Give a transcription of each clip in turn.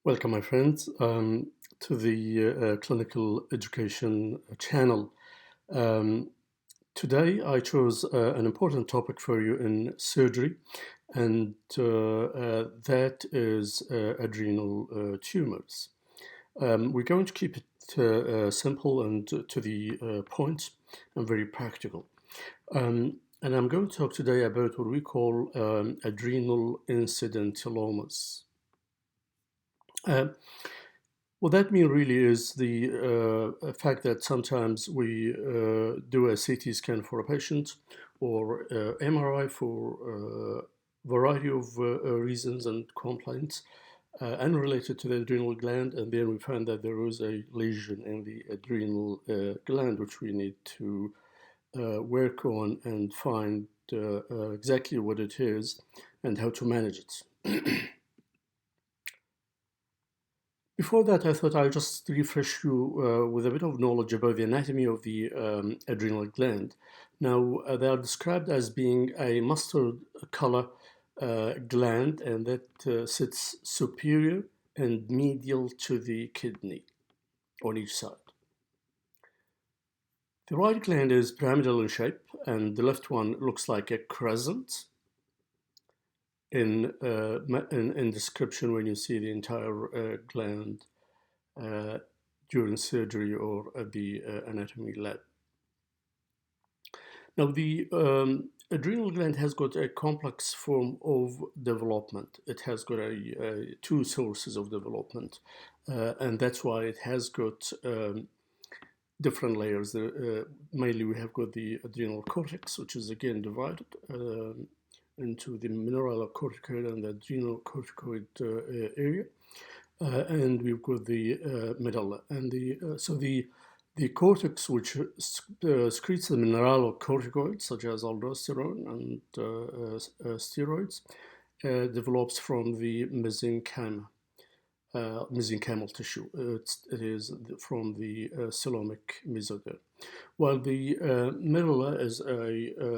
Welcome, my friends, to the Clinical Education channel. Um, Today, I chose an important topic for you in surgery, and that is adrenal tumors. We're going to keep it simple and to the point and very practical. And I'm going to talk today about what we call adrenal incidentalomas. Uh, What that means really is the fact that sometimes we do a CT scan for a patient or MRI for a variety of reasons and complaints unrelated to the adrenal gland, and then we find that there is a lesion in the adrenal gland which we need to work on and find exactly what it is and how to manage it. Before that, I thought I'd just refresh you with a bit of knowledge about the anatomy of the adrenal gland. Now, they are described as being a mustard color gland, and that sits superior and medial to the kidney on each side. The right gland is pyramidal in shape, and the left one looks like a crescent. In description, when you see the entire gland during surgery or at the anatomy lab. Now, the adrenal gland has got a complex form of development. It has got two sources of development, and that's why it has got different layers. Mainly, we have got the adrenal cortex, which is again divided into the mineralocorticoid and the adrenal corticoid area. And we've got the medulla, and the cortex, which secretes the mineralocorticoids such as aldosterone and steroids, develops from the mesenchymal tissue. It is from the coelomic mesoderm, while the medulla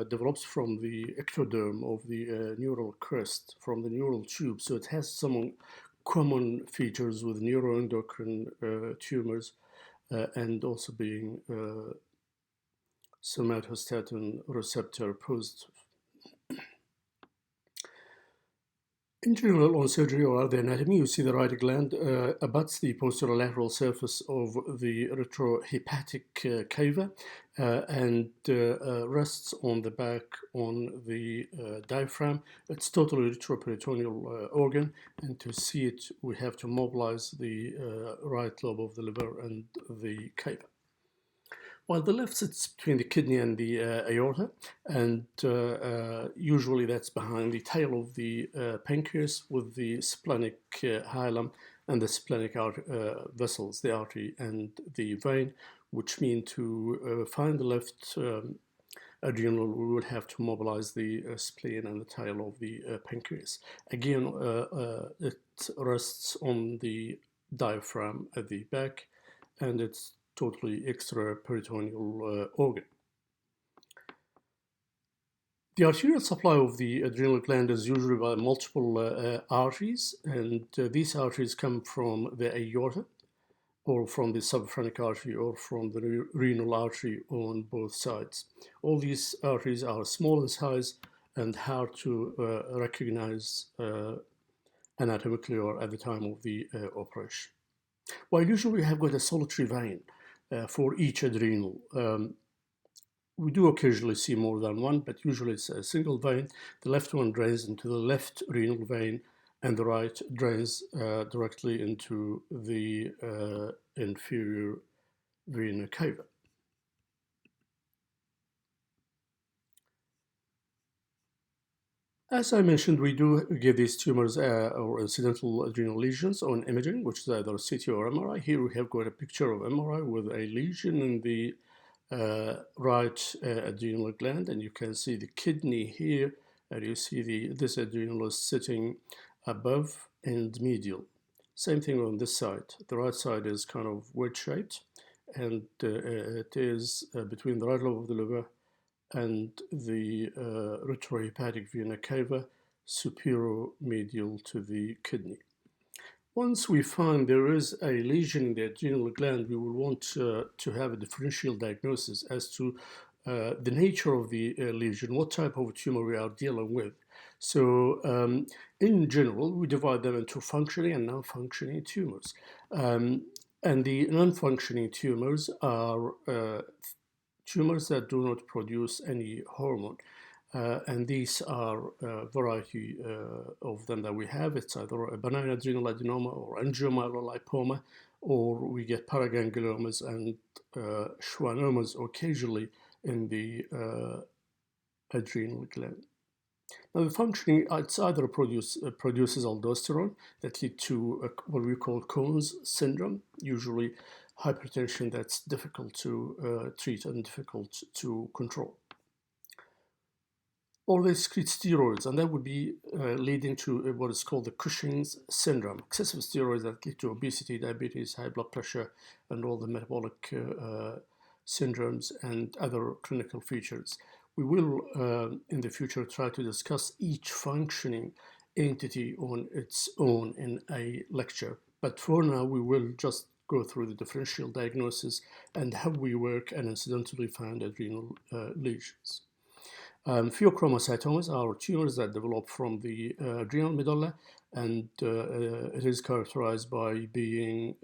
develops from the ectoderm of the neural crest, from the neural tube. So it has some common features with neuroendocrine tumors and also being somatostatin receptor positive. In general, on surgery or other anatomy, you see the right gland abuts the posterolateral surface of the retrohepatic cava and rests on the back on the diaphragm. It's totally retroperitoneal organ, and to see it, we have to mobilize the right lobe of the liver and the cava. While the left sits between the kidney and the aorta, and usually that's behind the tail of the pancreas with the splenic hilum and the splenic vessels, the artery and the vein, which mean to find the left adrenal, we would have to mobilize the spleen and the tail of the pancreas. Again, it rests on the diaphragm at the back, and it's totally extraperitoneal organ. The arterial supply of the adrenal gland is usually by multiple arteries, and these arteries come from the aorta, or from the subphrenic artery, or from the renal artery on both sides. All these arteries are small in size and hard to recognize anatomically or at the time of the operation. While usually we have got a solitary vein for each adrenal. We do occasionally see more than one, but usually it's a single vein. The left one drains into the left renal vein, and the right drains directly into the inferior vena cava. As I mentioned, we do give these tumors or incidental adrenal lesions on imaging, which is either CT or MRI. Here we have got a picture of MRI with a lesion in the right adrenal gland, and you can see the kidney here, and you see this adrenal is sitting above and medial. Same thing on this side. The right side is kind of wedge-shaped, and it is between the right lobe of the liver and the retrohepatic vena cava, superior medial to the kidney. Once we find there is a lesion in the adrenal gland, we will want to have a differential diagnosis as to the nature of the lesion, what type of tumor we are dealing with. So, in general, we divide them into functioning and non-functioning tumors. And the non-functioning tumors are tumors that do not produce any hormone. And these are a variety of them that we have. It's either a benign adrenal adenoma or angiomyolipoma, or we get paragangliomas and schwannomas occasionally in the adrenal gland. Now, the functioning, it's either produces aldosterone that lead to what we call Cohen's syndrome, usually hypertension that's difficult to treat and difficult to control. Or they secrete steroids, and that would be leading to what is called the Cushing's syndrome, excessive steroids that lead to obesity, diabetes, high blood pressure, and all the metabolic syndromes and other clinical features. We will, in the future, try to discuss each functioning entity on its own in a lecture. But for now, we will just go through the differential diagnosis and how we work and incidentally found adrenal lesions. Pheochromocytomas are tumors that develop from the adrenal medulla, and it is characterized by being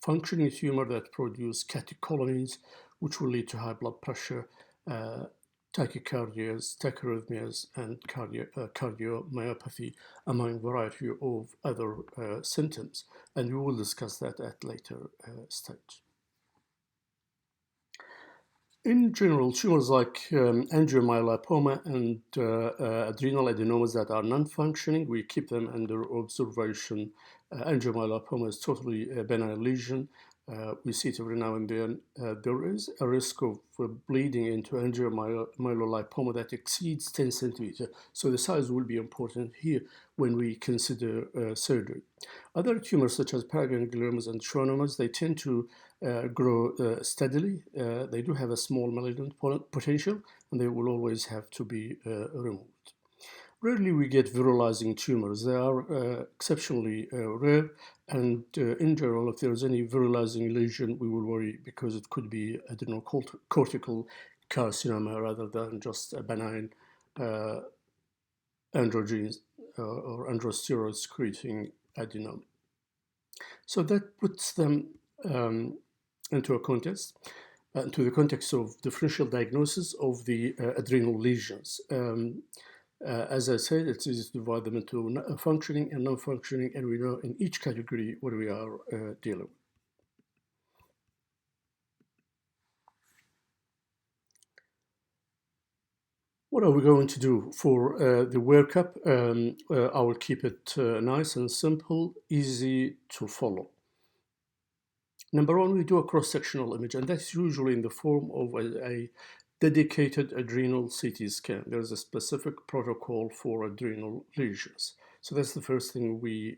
functioning tumor that produce catecholamines, which will lead to high blood pressure, tachycardias, tachyarrhythmias, and cardiomyopathy, among a variety of other symptoms. And we will discuss that at later stage. In general, tumors like angiomyolipoma and adrenal adenomas that are non-functioning, we keep them under observation. Angiomyolipoma is totally a benign lesion. We see it every now and then. There is a risk of bleeding into angiomyolipoma that exceeds 10 centimeters. So the size will be important here when we consider surgery. Other tumors such as paragangliomas and schwannomas, they tend to grow steadily. They do have a small malignant potential, and they will always have to be removed. Rarely we get virilizing tumors. They are exceptionally rare, and in general, if there is any virilizing lesion, we will worry because it could be adrenocortical carcinoma rather than just a benign androgens or androsteroid secreting adenoma. So that puts them into a context, into the context of differential diagnosis of the adrenal lesions. As I said, it's easy to divide them into functioning and non-functioning, and we know in each category what we are dealing with. What are we going to do for the workup? I will keep it nice and simple, easy to follow. Number one, we do a cross-sectional image, and that's usually in the form of a dedicated adrenal CT scan. There's a specific protocol for adrenal lesions. So that's the first thing we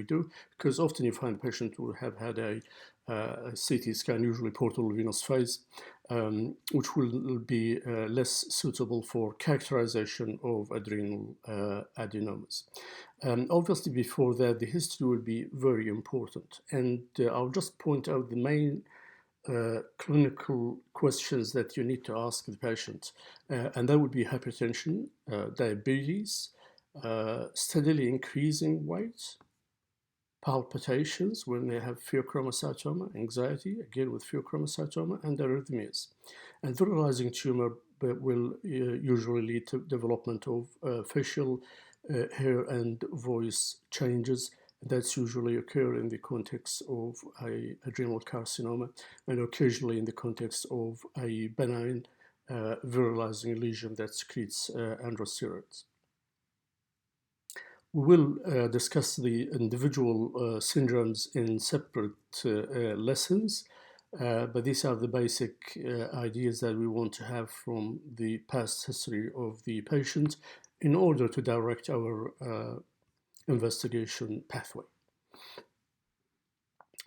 do, because often you find patients who have had a CT scan, usually portal venous phase, which will be less suitable for characterization of adrenal adenomas. Obviously, before that, the history will be very important. And I'll just point out the main clinical questions that you need to ask the patient. And that would be hypertension, diabetes, steadily increasing weight, palpitations when they have pheochromocytoma, anxiety, again with pheochromocytoma, and arrhythmias. And virilizing tumor will usually lead to development of facial hair and voice changes. That's usually occur in the context of a adrenal carcinoma and occasionally in the context of a benign virilizing lesion that secretes androsteroids. We will discuss the individual syndromes in separate lessons, but these are the basic ideas that we want to have from the past history of the patient in order to direct our investigation pathway.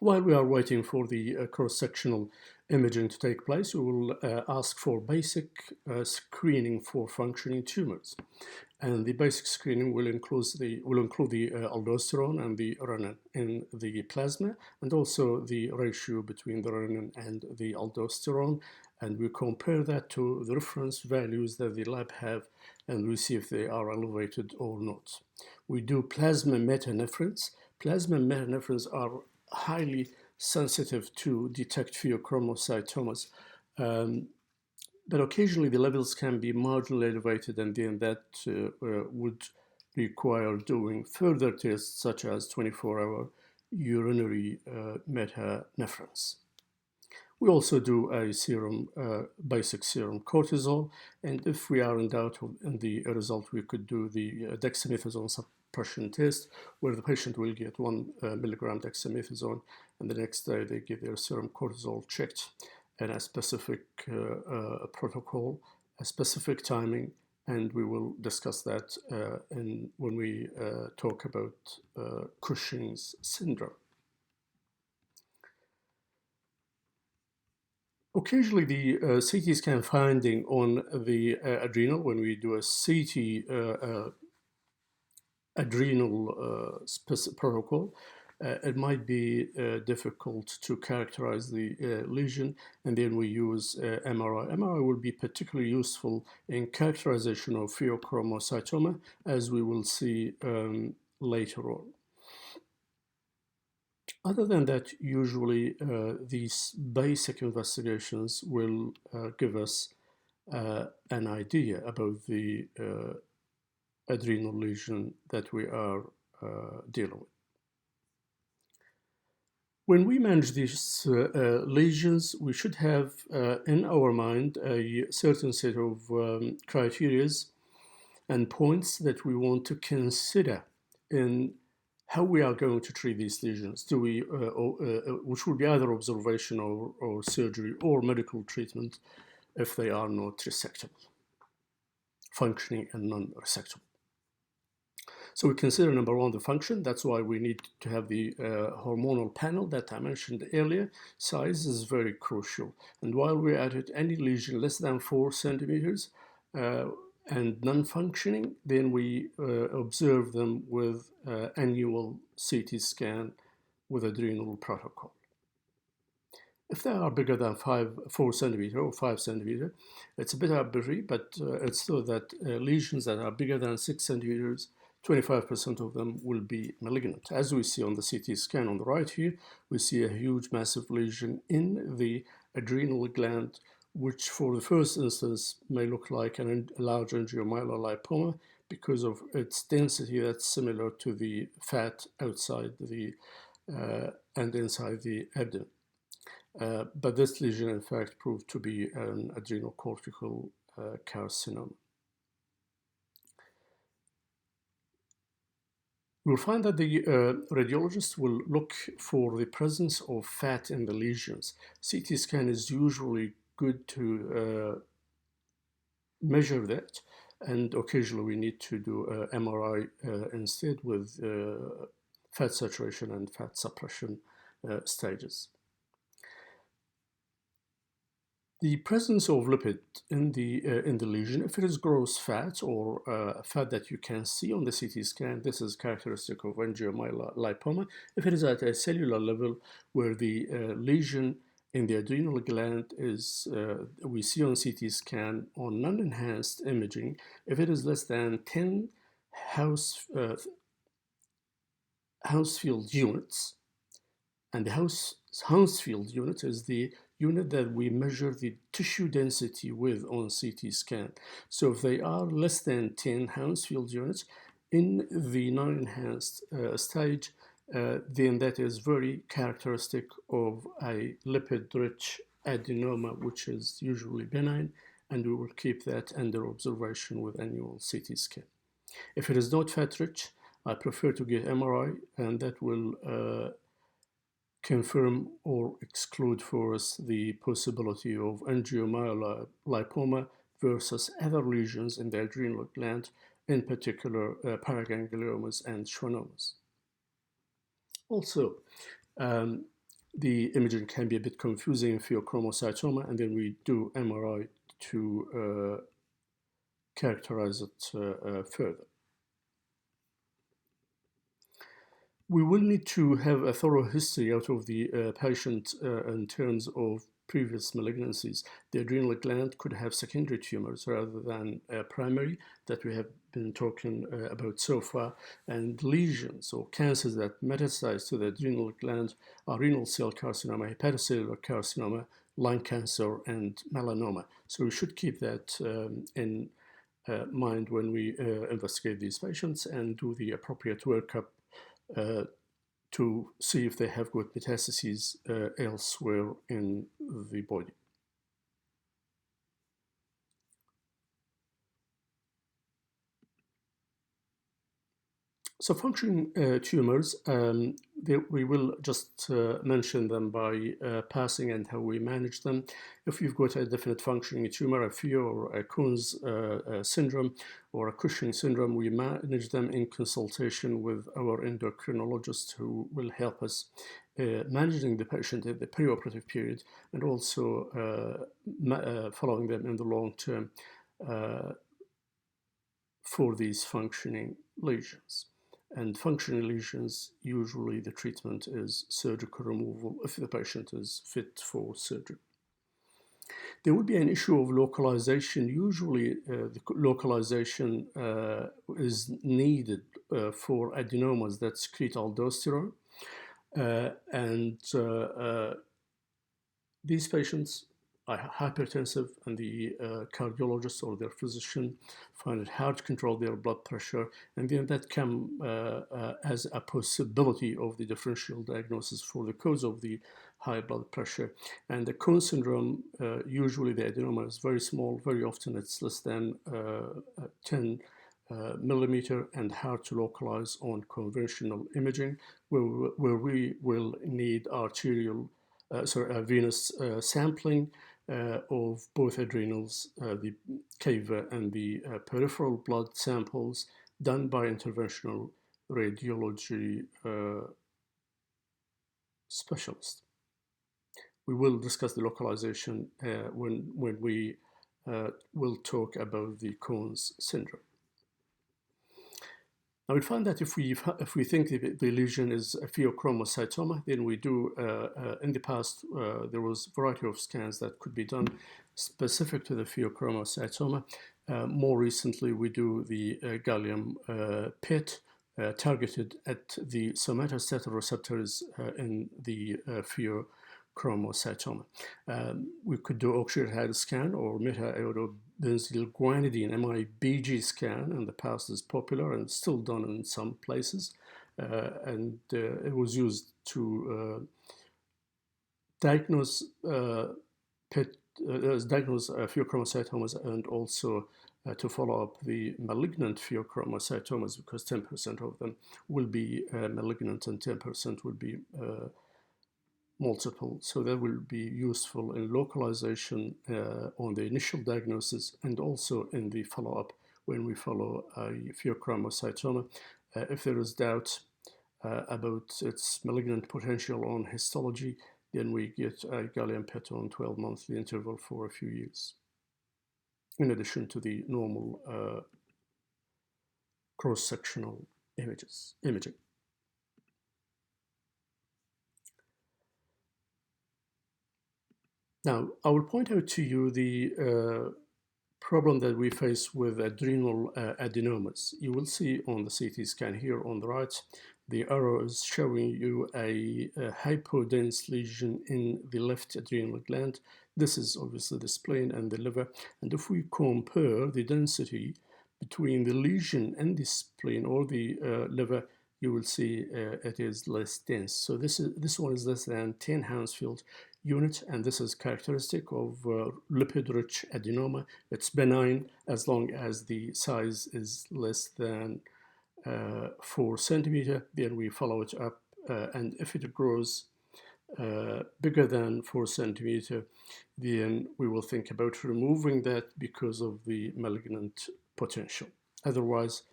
While we are waiting for the cross-sectional imaging to take place, we will ask for basic screening for functioning tumors. And the basic screening will include the aldosterone and the renin in the plasma, and also the ratio between the renin and the aldosterone. And we compare that to the reference values that the lab have, and we see if they are elevated or not. We do plasma metanephrines. Plasma metanephrines are highly sensitive to detect pheochromocytomas. But occasionally the levels can be marginally elevated, and then that would require doing further tests such as 24-hour urinary metanephrines. We also do a serum, basic serum cortisol, and if we are in doubt in the result, we could do the dexamethasone suppression test, where the patient will get 1 milligram dexamethasone, and the next day they get their serum cortisol checked, and a specific protocol, a specific timing, and we will discuss that when we talk about Cushing's syndrome. Occasionally, the CT scan finding on the adrenal, when we do a CT adrenal protocol, it might be difficult to characterize the lesion, and then we use MRI. MRI will be particularly useful in characterization of pheochromocytoma, as we will see later on. Other than that, usually these basic investigations will give us an idea about the adrenal lesion that we are dealing with. When we manage these lesions, we should have in our mind a certain set of criteria and points that we want to consider in how we are going to treat these lesions. Which will be either observation or surgery or medical treatment if they are not resectable, functioning and non-resectable. So we consider number one, the function. That's why we need to have the hormonal panel that I mentioned earlier. Size is very crucial. And while we're at it, any lesion less than 4 centimeters and non-functioning, then we observe them with annual CT scan with adrenal protocol. If they are bigger than 4 centimeter or 5 centimeter, it's a bit arbitrary, but it's still that lesions that are bigger than 6 centimeters, 25% of them will be malignant. As we see on the CT scan on the right here, we see a huge massive lesion in the adrenal gland, which for the first instance may look like a large angiomyolipoma because of its density that's similar to the fat outside the and inside the abdomen. But this lesion, in fact, proved to be an adrenocortical carcinoma. You'll find that the radiologist will look for the presence of fat in the lesions. CT scan is usually good to measure that, and occasionally we need to do MRI instead with fat saturation and fat suppression stages. The presence of lipid in the lesion, if it is gross fat or fat that you can see on the CT scan, this is characteristic of angiomyolipoma. If it is at a cellular level where the lesion in the adrenal gland is, we see on CT scan on non-enhanced imaging, if it is less than 10 Hounsfield units, and the Hounsfield unit is the unit that we measure the tissue density with on CT scan. So if they are less than 10 Hounsfield units in the non-enhanced stage, then that is very characteristic of a lipid-rich adenoma, which is usually benign, and we will keep that under observation with annual CT scan. If it is not fat-rich, I prefer to get MRI, and that will confirm or exclude for us the possibility of angiomyolipoma versus other lesions in the adrenal gland, in particular paragangliomas and schwannomas. Also, the imaging can be a bit confusing in pheochromocytoma, and then we do MRI to characterize it further. We will need to have a thorough history out of the patient in terms of previous malignancies. The adrenal gland could have secondary tumors rather than primary that we have been talking about so far, and lesions or cancers that metastasize to the adrenal gland are renal cell carcinoma, hepatocellular carcinoma, lung cancer, and melanoma. So we should keep that in mind when we investigate these patients and do the appropriate workup uh, to see if they have got metastases elsewhere in the body. So functioning tumors, we will just mention them by passing and how we manage them. If you've got a definite functioning tumor, a Pheochromocytoma or a Cohn's syndrome or a Cushing syndrome, we manage them in consultation with our endocrinologist who will help us managing the patient in the perioperative period and also following them in the long term for these functioning lesions. And functional lesions, usually the treatment is surgical removal if the patient is fit for surgery. There would be an issue of localization. Usually the localization is needed for adenomas that secrete aldosterone. And these patients are hypertensive, and the cardiologist or their physician find it hard to control their blood pressure, and then that can as a possibility of the differential diagnosis for the cause of the high blood pressure. And the Cohen syndrome, usually the adenoma is very small, very often it's less than 10 millimeter and hard to localize on conventional imaging, where we will need venous sampling of both adrenals, the cava, and the peripheral blood samples done by interventional radiology specialist. We will discuss the localization when we will talk about the Cohen's syndrome. Now we find that if we think the lesion is a pheochromocytoma, then we do, in the past, there was a variety of scans that could be done specific to the pheochromocytoma. More recently, we do the gallium PET targeted at the somatostatin receptors in the pheochromocytoma. We could do oxygen scan or meta-iodobenzylguanidine MIBG scan. In the past is popular and still done in some places, and it was used to diagnose pheochromocytomas and also to follow up the malignant pheochromocytomas, because 10% of them will be malignant and 10% will be multiple. So that will be useful in localization on the initial diagnosis and also in the follow-up when we follow a pheochromocytoma. If there is doubt about its malignant potential on histology, then we get a gallium PET on 12 monthly interval for a few years, in addition to the normal cross-sectional imaging. Now, I will point out to you the problem that we face with adrenal adenomas. You will see on the CT scan here on the right, the arrow is showing you a hypodense lesion in the left adrenal gland. This is obviously the spleen and the liver. And if we compare the density between the lesion and the spleen or the liver, you will see it is less dense. So this one is less than 10 Hounsfield unit, and this is characteristic of lipid-rich adenoma. It's benign as long as the size is less than 4 centimeter. Then we follow it up, and if it grows bigger than 4 centimeter, then we will think about removing that because of the malignant potential. Otherwise,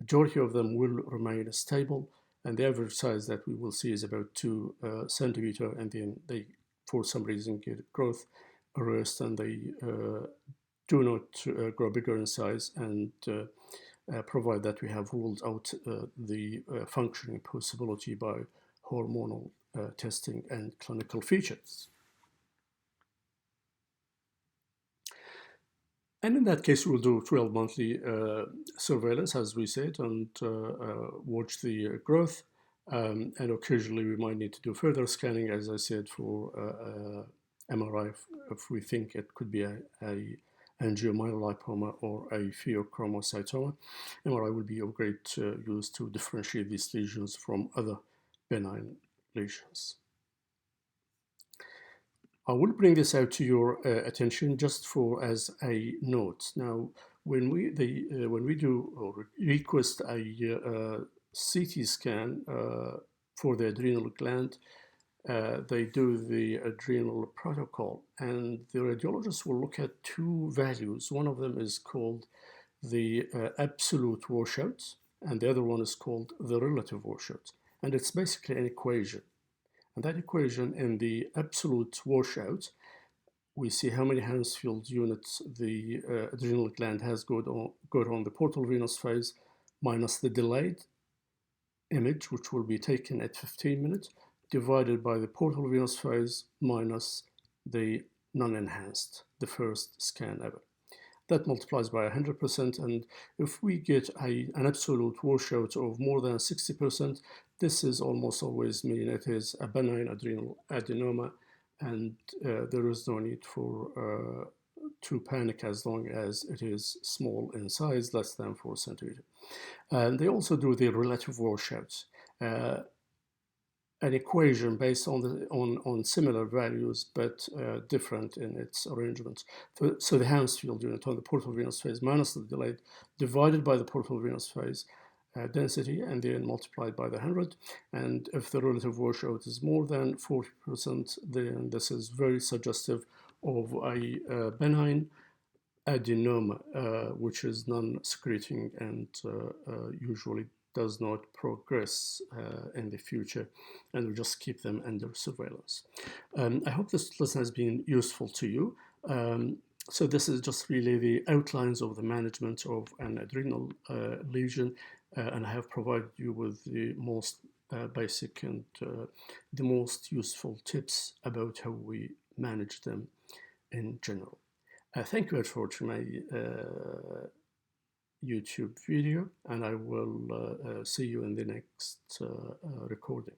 majority of them will remain stable, and the average size that we will see is about 2 centimeter, and then they, for some reason, get growth arrest, and they do not grow bigger in size, and provide that we have ruled out the functioning possibility by hormonal testing and clinical features. And in that case, we'll do 12 monthly surveillance, as we said, and watch the growth. And occasionally, we might need to do further scanning, as I said, for MRI if we think it could be a angiomyolipoma or a pheochromocytoma. MRI will be of great use to differentiate these lesions from other benign lesions. I will bring this out to your attention just for as a note. Now, when we do or request a CT scan for the adrenal gland, they do the adrenal protocol, and the radiologist will look at two values. One of them is called the absolute washout, and the other one is called the relative washout. And it's basically an equation. And that equation, in the absolute washout, we see how many Hounsfield units the adrenal gland has got on the portal venous phase, minus the delayed image, which will be taken at 15 minutes, divided by the portal venous phase minus the non-enhanced, the first scan ever. That multiplies by 100%, and if we get an absolute washout of more than 60%, this is almost always mean it is a benign adrenal adenoma, and there is no need for to panic as long as it is small in size, less than 4 centimeters. And they also do the relative washouts, an equation based on similar values but different in its arrangement. So the Hounsfield unit on the portal venous phase minus the delayed divided by the portal venous phase density, and then multiplied by the 100. And if the relative washout is more than 40%, then this is very suggestive of a benign adenoma, which is non-secreting and usually does not progress in the future, and we just keep them under surveillance. I hope this lesson has been useful to you. So this is just really the outlines of the management of an adrenal lesion, and I have provided you with the most basic and the most useful tips about how we manage them in general. Thank you for watching my YouTube video, and I will see you in the next recording.